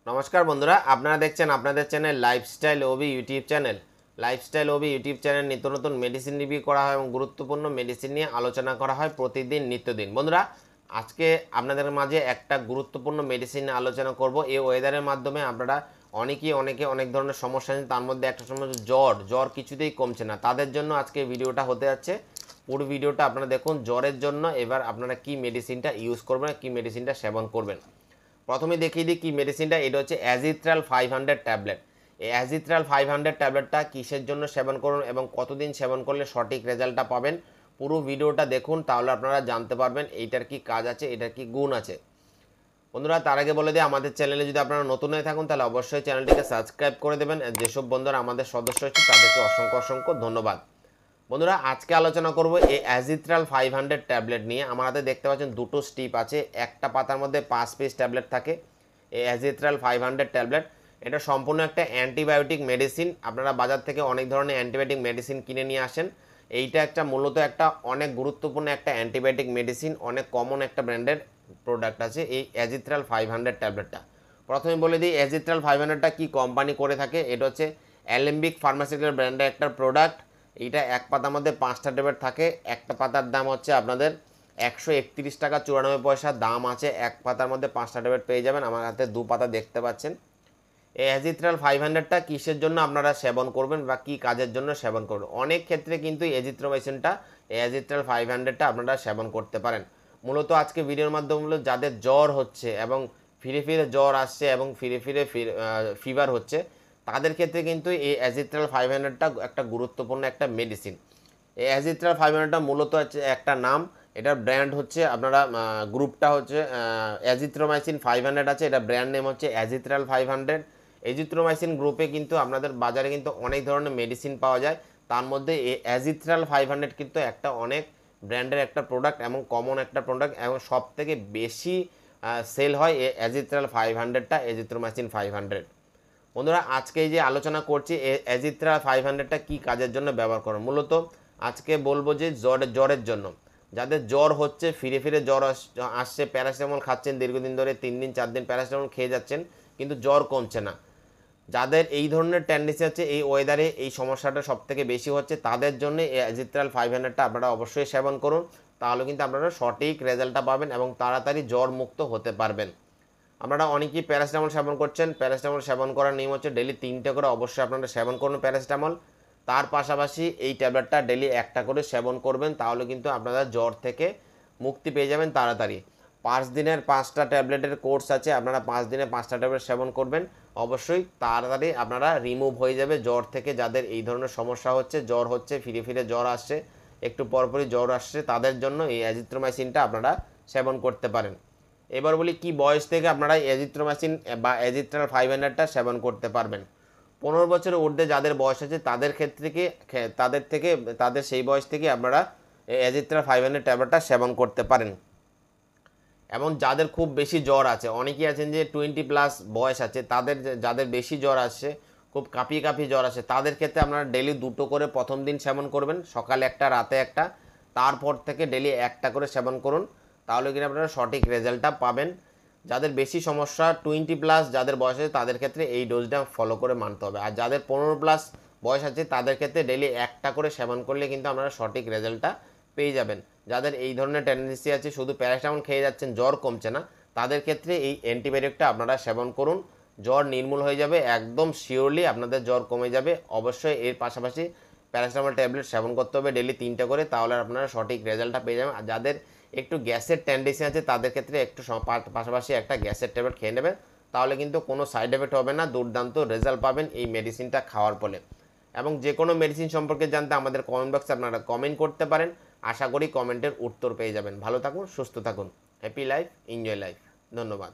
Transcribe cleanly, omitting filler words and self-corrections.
নমস্কার বন্ধুরা, আপনারা দেখছেন আপনাদের চ্যানেল লাইফস্টাইল ওবি ইউটিউব চ্যানেল। লাইফস্টাইল ওবি ইউটিউব চ্যানেল নিত্য নতুন মেডিসিন রিভিউ করা হয় এবং গুরুত্বপূর্ণ মেডিসিন নিয়ে আলোচনা করা হয় প্রতিদিন নিত্যদিন। বন্ধুরা, আজকে আপনাদের মাঝে একটা গুরুত্বপূর্ণ মেডিসিন নিয়ে আলোচনা করব। এই ওয়েদারের মাধ্যমে আপনারা অনেকে অনেক ধরনের সমস্যা আছে, তার মধ্যে একটা সমস্যা জ্বর কিছুতেই কমছে না। তাদের জন্য আজকে ভিডিওটা হতে যাচ্ছে। পুরো ভিডিওটা আপনারা দেখুন। জ্বরের জন্য এবার আপনারা কি মেডিসিনটা ইউজ করবেন, কি মেডিসিনটা সেবন করবেন। প্রথমে দেখিয়ে দিই কি মেডিসিনটা। এটা হচ্ছে অ্যাজিথ্রাল 500 ট্যাবলেট। এই অ্যাজিথ্রাল 500 ট্যাবলেটটা কিসের জন্য সেবন করুন এবং কতদিন সেবন করলে সঠিক রেজাল্টটা পাবেন, পুরো ভিডিওটা দেখুন, তাহলে আপনারা জানতে পারবেন এইটার কি কাজ আছে, এটার কি গুণ আছে। বন্ধুরা, তার আগে বলে দিই, আমাদের চ্যানেলে যদি আপনারা নতুন হয়ে থাকুন তাহলে অবশ্যই চ্যানেলটিকে সাবস্ক্রাইব করে দেবেন। যেসব বন্ধুরা আমাদের সদস্য হচ্ছে তাদেরকে অসংখ্য ধন্যবাদ। বন্ধুরা, আজকে আলোচনা করব এই অ্যাজিথ্রাল 500 ট্যাবলেট নিয়ে। আমার হাতে দেখতে পাচ্ছেন দুটো স্ট্রিপ আছে, একটা পাতার মধ্যে 5 পিস ট্যাবলেট থাকে। এই অ্যাজিথ্রাল 500 ট্যাবলেট এটা সম্পূর্ণ একটা অ্যান্টিবায়োটিক মেডিসিন। আপনারা বাজার থেকে অনেক ধরনের অ্যান্টিবায়োটিক মেডিসিন কিনে নিয়ে আসেন। এইটা একটা মূলত একটা অনেক গুরুত্বপূর্ণ একটা অ্যান্টিবায়োটিক মেডিসিন, অনেক কমন একটা ব্র্যান্ডের প্রোডাক্ট আছে এই অ্যাজিথ্রাল 500 ট্যাবলেটটা। প্রথমে বলে দিই অ্যাজিথ্রাল 500টা কি কোম্পানি করে থাকে। এটা হচ্ছে অ্যালেম্বিক ফার্মাসিউটিক্যাল ব্র্যান্ডের একটা প্রোডাক্ট। এইটা এক পাতার মধ্যে 5টা ট্যাবলেট থাকে। একটা পাতার দাম হচ্ছে আপনাদের 131 টাকা 94 পয়সা দাম আছে। এক পাতার মধ্যে 5টা ট্যাবলেট পেয়ে যাবেন। আমার হাতে 2 পাতা দেখতে পাচ্ছেন। এই অ্যাজিথ্রাল 500টা কিসের জন্য আপনারা সেবন করবেন বা কি কাজের জন্য সেবন করবেন। অনেক ক্ষেত্রে কিন্তু এজিথ্রোমাইসিনটা অ্যাজিথ্রাল 500টা আপনারা সেবন করতে পারেন। মূলত আজকে ভিডিওর মাধ্যমে যাদের জ্বর হচ্ছে এবং ফিরে জ্বর আসছে এবং ফিরে ফিভার হচ্ছে, তাদের ক্ষেত্রে কিন্তু এই অ্যাজিথ্রাল 500টা একটা গুরুত্বপূর্ণ একটা মেডিসিন। এই অ্যাজিথ্রাল 500টা মূলত হচ্ছে একটা নাম, এটার ব্র্যান্ড হচ্ছে আপনারা গ্রুপটা হচ্ছে অ্যাজিথ্রোমাইসিন 500 আছে, এটা ব্র্যান্ড নেম হচ্ছে অ্যাজিথ্রাল 500। এজিথ্রোমাইসিন গ্রুপে কিন্তু আপনাদের বাজারে কিন্তু অনেক ধরনের মেডিসিন পাওয়া যায়, তার মধ্যে এই অ্যাজিথ্রাল 500 কিন্তু একটা অনেক ব্র্যান্ডের একটা প্রোডাক্ট এবং কমন একটা প্রোডাক্ট এবং সব থেকে বেশি সেল হয় এই অ্যাজিথ্রাল 500টা, এজিথ্রোমাইসিন 500। বন্ধুরা, আজকে এই যে আলোচনা করছি অ্যাজিথ্রাল 500টা কী কাজের জন্য ব্যবহার করো। মূলত আজকে বলবো যে জ্বরের জন্য, যাদের জ্বর হচ্ছে ফিরে জ্বর আসছে, প্যারাসিটামল খাচ্ছেন দীর্ঘদিন ধরে, 3 দিন 4 দিন প্যারাসিটামল খেয়ে যাচ্ছেন কিন্তু জ্বর কমছে না, যাদের এই ধরনের টেন্ডেন্সি আছে, এই ওয়েদারে এই সমস্যাটা সবথেকে বেশি হচ্ছে, তাদের জন্য এই অ্যাজিথ্রাল 500টা আপনারা অবশ্যই সেবন করুন। তাহলে কিন্তু আপনারা সঠিক রেজাল্টটা পাবেন এবং তাড়াতাড়ি জ্বর মুক্ত হতে পারবেন। আপনারা অনেকেই প্যারাসিটামল সেবন করছেন। প্যারাসিটামল সেবন করার নিয়ম হচ্ছে ডেলি 3টে করে অবশ্যই আপনারা সেবন করুন প্যারাসিটামল। তার পাশাপাশি এই ট্যাবলেটটা ডেলি একটা করে সেবন করবেন, তাহলে কিন্তু আপনারা জ্বর থেকে মুক্তি পেয়ে যাবেন তাড়াতাড়ি। 5 দিনের 5টা ট্যাবলেটের কোর্স আছে, আপনারা 5 দিনে 5টা ট্যাবলেট সেবন করবেন, অবশ্যই তাড়াতাড়ি আপনারা রিমুভ হয়ে যাবে জ্বর থেকে। যাদের এই ধরনের সমস্যা হচ্ছে, জ্বর হচ্ছে ফিরে জ্বর আসছে, একটু পরপরই জ্বর আসছে, তাদের জন্য এই অ্যাজিথ্রোমাইসিনটা আপনারা সেবন করতে পারেন। এবার বলি কি বয়স থেকে আপনারা অ্যাজিথ্রোমাইসিন বা অ্যাজিথ্রাল 500টা সেবন করতে পারবেন। 15 বছরের ঊর্ধ্বে যাদের বয়স আছে তাদের ক্ষেত্রে তাদের সেই বয়স থেকে আপনারা অ্যাজিথ্রাল 500 ট্যাবলেটটা সেবন করতে পারেন। এবং যাদের খুব বেশি জ্বর আছে, অনেকেই আছেন যে 20+ বয়স আছে, যাদের বেশি জ্বর আসছে, খুব কাঁপিয়ে জ্বর আসে, তাদের ক্ষেত্রে আপনারা ডেলি 2টো করে প্রথম দিন সেবন করবেন, সকালে একটা রাতে একটা। তারপর থেকে ডেলি একটা করে সেবন করুন, তাহলে কিন্তু আপনারা সঠিক রেজাল্টটা পাবেন। যাদের বেশি সমস্যা 20+ যাদের বয়স আছে তাদের ক্ষেত্রে এই ডোজটা ফলো করে মানতে হবে। আর যাদের 15+ বয়স আছে তাদের ক্ষেত্রে ডেলি একটা করে সেবন করলে কিন্তু আপনারা সঠিক রেজাল্টটা পেয়ে যাবেন। যাদের এই ধরনের টেন্ডেন্সি আছে, শুধু প্যারাসিটামল খেয়ে যাচ্ছেন, জ্বর কমছে না, তাদের ক্ষেত্রে এই অ্যান্টিবায়োটিকটা আপনারা সেবন করুন, জ্বর নির্মূল হয়ে যাবে, একদম শিওরলি আপনাদের জ্বর কমে যাবে। অবশ্যই এর পাশাপাশি প্যারাসিটামল ট্যাবলেট সেবন করতে হবে ডেলি 3টা করে, তাহলে আপনারা সঠিক রেজাল্টটা পেয়ে যাবেন। আর যাদের একটু গ্যাসের টেন্ডেন্সি আছে তাদের ক্ষেত্রে একটু পাশাপাশি একটা গ্যাসের ট্যাবলেট খেয়ে নেবেন, তাহলে কিন্তু কোনো সাইড এফেক্ট হবে না, দুর্দান্ত রেজাল্ট পাবেন এই মেডিসিনটা খাওয়ার ফলে। এবং যে কোনো মেডিসিন সম্পর্কে জানতে আমাদের কমেন্ট বক্সে আপনারা কমেন্ট করতে পারেন। আশা করি কমেন্টের উত্তর পেয়ে যাবেন। ভালো থাকুন, সুস্থ থাকুন। Happy life, enjoy life. ধন্যবাদ।